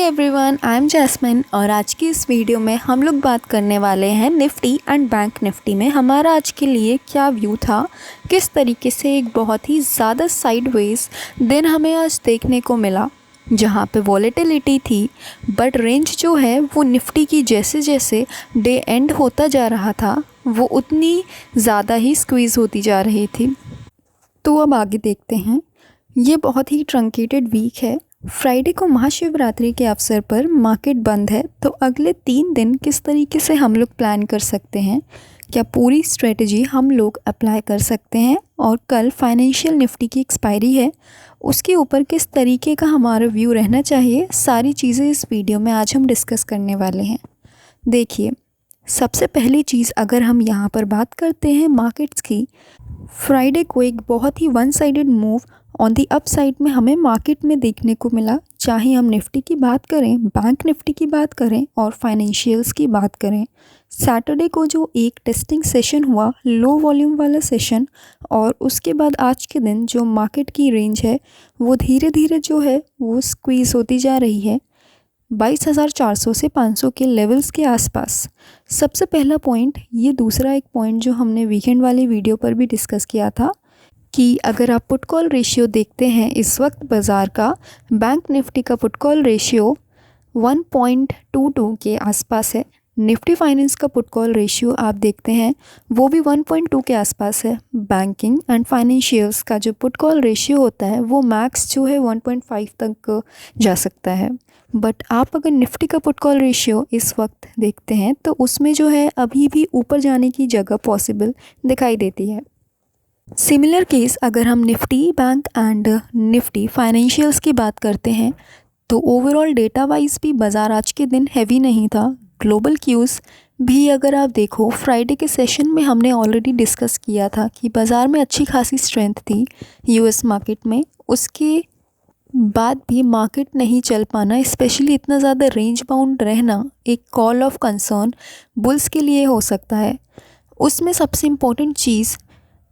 Everyone, I am jasmine और आज की इस वीडियो में हम लोग बात करने वाले हैं निफ्टी एंड बैंक निफ्टी में हमारा आज के लिए क्या व्यू था। किस तरीके से एक बहुत ही ज़्यादा साइडवेज दिन हमें आज देखने को मिला, जहां पे वॉलेटिलिटी थी, बट रेंज जो है वो निफ्टी की जैसे जैसे डे एंड होता जा रहा था वो उतनी ज़्यादा ही स्क्वीज़ होती जा रही थी। तो अब आगे देखते हैं। ये बहुत ही ट्रंकेटेड वीक है। फ्राइडे को महाशिवरात्रि के अवसर पर मार्केट बंद है, तो अगले 3 दिन किस तरीके से हम लोग प्लान कर सकते हैं, क्या पूरी स्ट्रेटजी हम लोग अप्लाई कर सकते हैं, और कल फाइनेंशियल निफ्टी की एक्सपायरी है, उसके ऊपर किस तरीके का हमारा व्यू रहना चाहिए, सारी चीज़ें इस वीडियो में आज हम डिस्कस करने वाले हैं। देखिए, सबसे पहली चीज़ अगर हम यहाँ पर बात करते हैं मार्केट्स की, फ्राइडे को एक बहुत ही one sided move on the upside में हमें मार्केट में देखने को मिला। चाहे हम निफ्टी की बात करें, बैंक निफ्टी की बात करें और फाइनेंशियल्स की बात करें, सैटरडे को जो एक टेस्टिंग सेशन हुआ, लो वॉल्यूम वाला सेशन, और उसके बाद आज के दिन जो मार्केट की रेंज है वो धीरे धीरे जो है वो स्क्वीज़ होती जा रही है 22,400 से 500 के लेवल्स के आसपास। सबसे पहला पॉइंट ये। दूसरा एक पॉइंट जो हमने वीकेंड वाली वीडियो पर भी डिस्कस किया था कि अगर आप पुट कॉल रेशियो देखते हैं इस वक्त बाज़ार का, बैंक निफ्टी का पुट कॉल रेशियो 1.22 के आसपास है। निफ्टी फाइनेंस का पुट कॉल रेशियो आप देखते हैं वो भी 1.2 के आसपास है। बैंकिंग एंड फाइनेंशियल्स का जो पुट कॉल रेशियो होता है वो मैक्स जो है 1.5 तक जा सकता है। बट आप अगर निफ्टी का पुट कॉल रेशियो इस वक्त देखते हैं तो उसमें जो है अभी भी ऊपर जाने की जगह पॉसिबल दिखाई देती है। सिमिलर केस अगर हम Nifty bank and Nifty financials की बात करते हैं तो ओवरऑल डेटा वाइज भी बाज़ार आज के दिन हैवी नहीं था। ग्लोबल क्यूज़ भी अगर आप देखो, फ्राइडे के सेशन में हमने ऑलरेडी डिस्कस किया था कि बाज़ार में अच्छी खासी स्ट्रेंथ थी यूएस मार्केट में। उसके बाद भी मार्केट नहीं चल पाना, स्पेशली इतना ज़्यादा रेंज बाउंड रहना, एक कॉल ऑफ कंसर्न बुल्स के लिए हो सकता है। उसमें सबसे इम्पोर्टेंट चीज़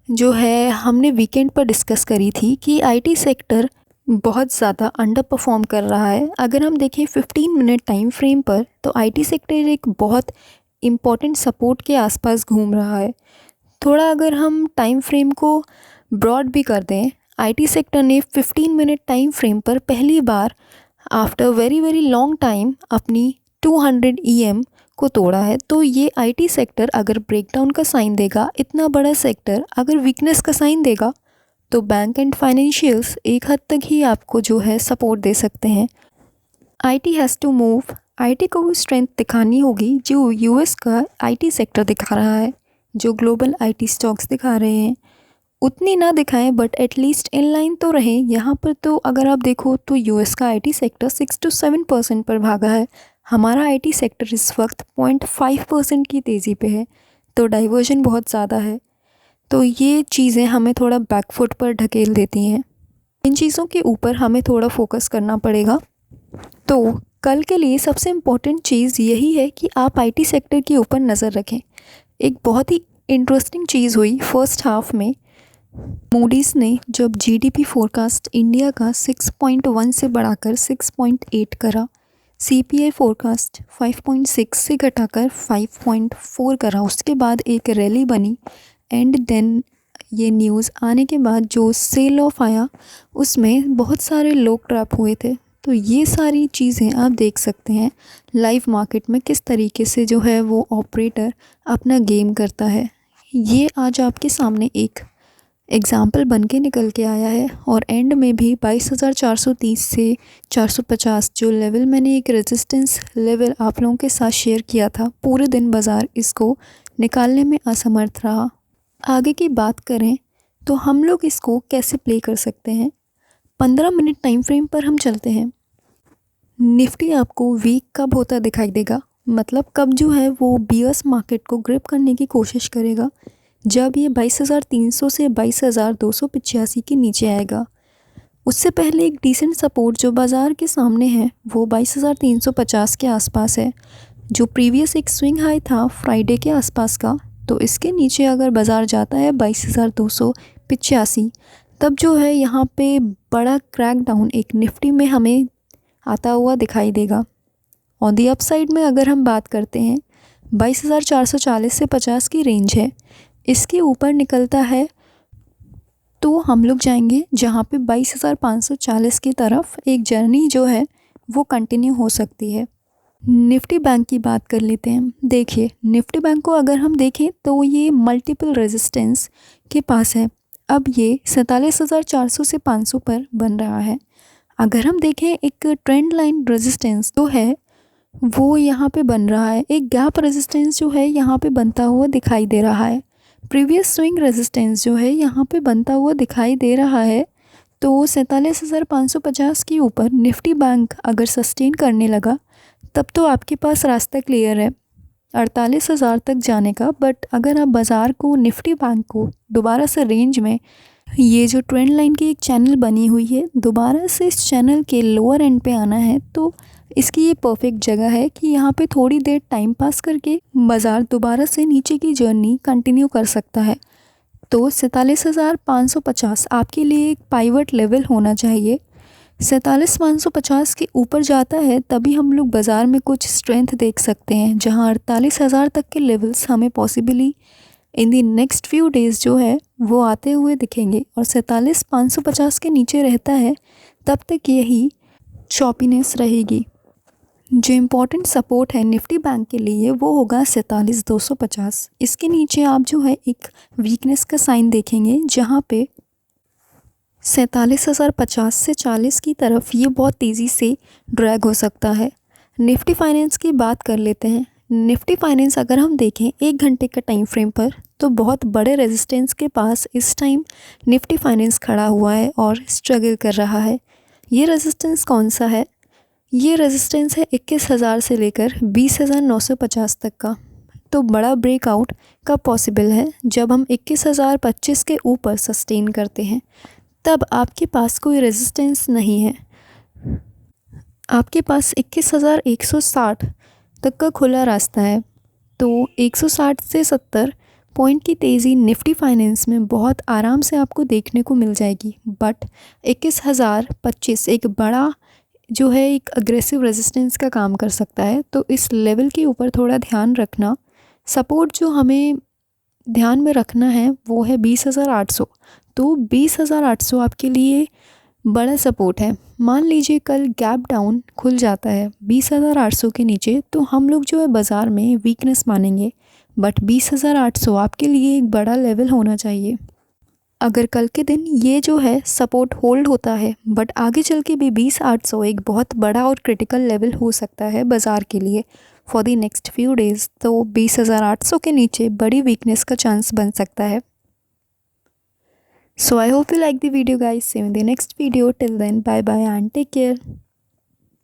जो है हमने वीकेंड पर डिस्कस करी थी कि आईटी सेक्टर बहुत ज़्यादा अंडर परफॉर्म कर रहा है। अगर हम देखें 15 मिनट टाइम फ्रेम पर तो आईटी सेक्टर एक बहुत इम्पॉर्टेंट सपोर्ट के आसपास घूम रहा है। थोड़ा अगर हम टाइम फ्रेम को ब्रॉड भी कर दें, आईटी सेक्टर ने 15 मिनट टाइम फ्रेम पर पहली बार after very very long time अपनी 200 EM को तोड़ा है। तो ये आईटी सेक्टर अगर ब्रेकडाउन का साइन देगा, इतना बड़ा सेक्टर अगर वीकनेस का साइन देगा, तो बैंक एंड फाइनेंशियल्स एक हद तक ही आपको जो है सपोर्ट दे सकते हैं। IT has to move. IT को वो स्ट्रेंथ दिखानी होगी जो यूएस का आईटी सेक्टर दिखा रहा है, जो ग्लोबल आईटी स्टॉक्स दिखा रहे हैं। उतनी ना दिखाएं बट एटलीस्ट इन लाइन तो रहें। यहाँ पर तो अगर आप देखो तो यूएस का आईटी सेक्टर 6 to 7% पर भागा है। हमारा आईटी सेक्टर इस वक्त 0.5% की तेज़ी पे है, तो डाइवर्जन बहुत ज़्यादा है। तो ये चीज़ें हमें थोड़ा बैकफुट पर ढकेल देती हैं। इन चीज़ों के ऊपर हमें थोड़ा फोकस करना पड़ेगा। तो कल के लिए सबसे इम्पोर्टेंट चीज़ यही है कि आप आईटी सेक्टर के ऊपर नज़र रखें। एक बहुत ही इंटरेस्टिंग चीज़ हुई फर्स्ट हाफ में। मूडीज़ ने जब जीडीपी फोरकास्ट इंडिया का 6.1 से बढ़ाकर 6.8 करा, सीपीआई फोरकास्ट 5.6 से घटाकर 5.4 करा, उसके बाद एक रैली बनी एंड देन ये न्यूज़ आने के बाद जो सेल ऑफ आया उसमें बहुत सारे लोग ट्रैप हुए थे। तो ये सारी चीज़ें आप देख सकते हैं लाइव मार्केट में किस तरीके से जो है वो ऑपरेटर अपना गेम करता है। ये आज आपके सामने एक एग्ज़ाम्पल बन के निकल के आया है। और एंड में भी 22,430 से 450 जो लेवल मैंने एक रेजिस्टेंस लेवल आप लोगों के साथ शेयर किया था, पूरे दिन बाज़ार इसको निकालने में असमर्थ रहा। आगे की बात करें तो हम लोग इसको कैसे प्ले कर सकते हैं। 15 मिनट टाइम फ्रेम पर हम चलते हैं। निफ्टी आपको वीक कब होता दिखाई देगा, मतलब कब जो है वो बियर्स मार्केट को ग्रिप करने की कोशिश करेगा, जब ये 22,300 से 22,285 के नीचे आएगा। उससे पहले एक डिसेंट सपोर्ट जो बाज़ार के सामने है वो 22,350 के आसपास है, जो प्रीवियस एक स्विंग हाई था फ्राइडे के आसपास का। तो इसके नीचे अगर बाज़ार जाता है 22,285, तब जो है यहाँ पे बड़ा क्रैक डाउन एक निफ्टी में हमें आता हुआ दिखाई देगा। ऑन दी अपसाइड में अगर हम बात करते हैं 22,440 से 50 की रेंज है, इसके ऊपर निकलता है तो हम लोग जाएंगे जहाँ पे 22,540 की तरफ एक जर्नी जो है वो कंटिन्यू हो सकती है। निफ्टी बैंक की बात कर लेते हैं। देखिए निफ्टी बैंक को अगर हम देखें तो ये मल्टीपल रेजिस्टेंस के पास है। अब ये 47,400 से 500 पर बन रहा है। अगर हम देखें एक ट्रेंड लाइन रेजिस्टेंस तो है वो यहाँ पे बन रहा है। एक गैप रेजिस्टेंस जो है यहाँ पे बनता हुआ दिखाई दे रहा है। प्रीवियस स्विंग रेजिस्टेंस जो है यहाँ पे बनता हुआ दिखाई दे रहा है। तो 47,550 के ऊपर निफ्टी बैंक अगर सस्टेन करने लगा तब तो आपके पास रास्ता क्लियर है 48,000 तक जाने का। बट अगर आप बाज़ार को निफ्टी बैंक को दोबारा से रेंज में, ये जो ट्रेंड लाइन की एक चैनल बनी हुई है, दोबारा से इस चैनल के लोअर एंड पे आना है तो इसकी ये परफेक्ट जगह है कि यहाँ पे थोड़ी देर टाइम पास करके बाज़ार दोबारा से नीचे की जर्नी कंटिन्यू कर सकता है। तो 47,550 आपके लिए एक पाइवट लेवल होना चाहिए। 47,550 के ऊपर जाता है तभी हम लोग बाज़ार में कुछ स्ट्रेंथ देख सकते हैं, जहां 48,000 तक के लेवल्स हमें पॉसिबली इन दी नेक्स्ट फ्यू डेज़ जो है वो आते हुए दिखेंगे। और 47,550 के नीचे रहता है तब तक यही चॉपीनेस रहेगी। जो इम्पोर्टेंट सपोर्ट है निफ्टी बैंक के लिए वो होगा 47,250। इसके नीचे आप जो है एक वीकनेस का साइन देखेंगे जहाँ पे 47,050 से 40 की तरफ ये बहुत तेज़ी से ड्रैग हो सकता है। निफ्टी फाइनेंस की बात कर लेते हैं। निफ्टी फाइनेंस अगर हम देखें 1 घंटे का टाइम फ्रेम पर तो बहुत बड़े रेजिस्टेंस के पास इस टाइम निफ्टी फाइनेंस खड़ा हुआ है और स्ट्रगल कर रहा है। ये रेजिस्टेंस कौन सा है? ये रेजिस्टेंस है 21,000 से लेकर 20,950 तक का। तो बड़ा ब्रेकआउट कब पॉसिबल है? जब हम 21,025 के ऊपर सस्टेन करते हैं तब आपके पास कोई रेजिस्टेंस नहीं है। आपके पास 21,160 तक का खुला रास्ता है। तो 160 से 70 पॉइंट की तेज़ी निफ्टी फाइनेंस में बहुत आराम से आपको देखने को मिल जाएगी। बट 21,025 एक बड़ा जो है एक अग्रेसिव रेजिस्टेंस का काम कर सकता है। तो इस लेवल के ऊपर थोड़ा ध्यान रखना। सपोर्ट जो हमें ध्यान में रखना है वो है 20,800। तो 20,800 आपके लिए बड़ा सपोर्ट है। मान लीजिए कल गैप डाउन खुल जाता है 20,800 के नीचे तो हम लोग जो है बाज़ार में वीकनेस मानेंगे। बट 20,800 आपके लिए एक बड़ा लेवल होना चाहिए। अगर कल के दिन ये जो है सपोर्ट होल्ड होता है बट आगे चल के भी 20,800 एक बहुत बड़ा और क्रिटिकल लेवल हो सकता है बाज़ार के लिए for the next few days. तो 20,800 के नीचे बड़ी वीकनेस का चांस बन सकता है। So I hope you like the video guys. See you in the next video. Till then, bye bye and take care.